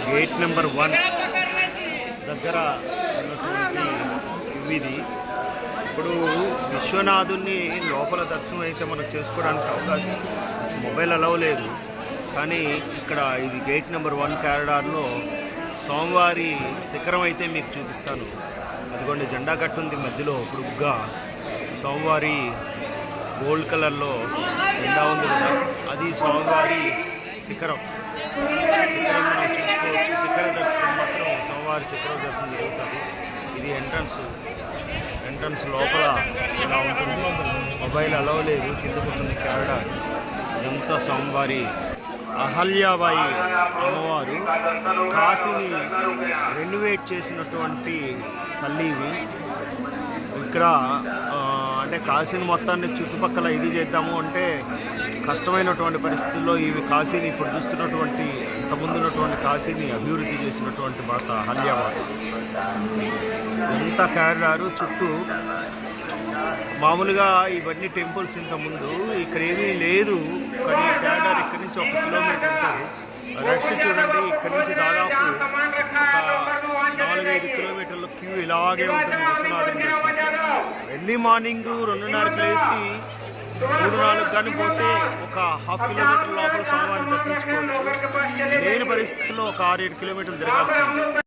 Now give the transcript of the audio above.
Gate number 1 దగ్గర ఉన్నటువంటి ఇది. ఇప్పుడు విశ్వనాథుని లోపల దర్శనం అయితే మనకు చేసుకోవడానికి అవకాశం మొబైల్ అలవ్ లేదు, కానీ ఇక్కడ ఇది గేట్ నెంబర్ 1 కారిడార్లో స్వామివారి శిఖరం అయితే మీకు చూపిస్తాను. అదిగోండి జెండా కట్టుంది మధ్యలో పొడుగ్గా, స్వామివారి గోల్డ్ కలర్లో జెండా ఉంది కదా, అది స్వామివారి శిఖరం. శిఖరం మనం చూసుకోవచ్చు. శిఖర దర్శనం మాత్రం స్వామివారి శిఖర దర్శనం జరుగుతుంది. ఇది ఎంట్రన్స్ లోపల ఇలా ఉంటుంది. మొబైల్ అలవ్ లేదు. కిందకు ఉంటుంది కారిడార్. ఎంత స్వామివారి అహల్యాబాయి అమ్మవారు కాశీని రెన్యువేట్ చేసినటువంటి తల్లి ఇవి. ఇక్కడ అంటే కాశీని మొత్తాన్ని చుట్టుపక్కల ఇది చేద్దాము అంటే కష్టమైనటువంటి పరిస్థితుల్లో ఇవి కాశీని ఇప్పుడు చూస్తున్నటువంటి ఇంతకుముందున్నటువంటి కాశీని అభివృద్ధి చేసినటువంటి మాత అహల్యాబాయి. ఎంత కారిడారు చుట్టూ. మామూలుగా ఇవన్నీ టెంపుల్స్ ఇంతకుముందు ఇక్కడ ఏమీ లేదు, కానీ కారిడార్ ఇక్కడి నుంచి 1 కిలోమీటర్ ఉంటుంది. రష్ చూడండి, ఇక్కడి నుంచి దాదాపు ఒక 4-5 కిలోమీటర్ల క్యూ ఇలాగే ఉంటుంది విశ్వనాథుని దర్శనం. ఎర్లీ మార్నింగ్ 2:30కి లేచి 3-4 కానీ పోతే ఒక 1/2 కిలోమీటర్ లోపల స్వామివారిని దర్శించుకోవచ్చు. లేని పరిస్థితుల్లో ఒక 6-7 కిలోమీటర్లు తిరగాల్సి ఉంది.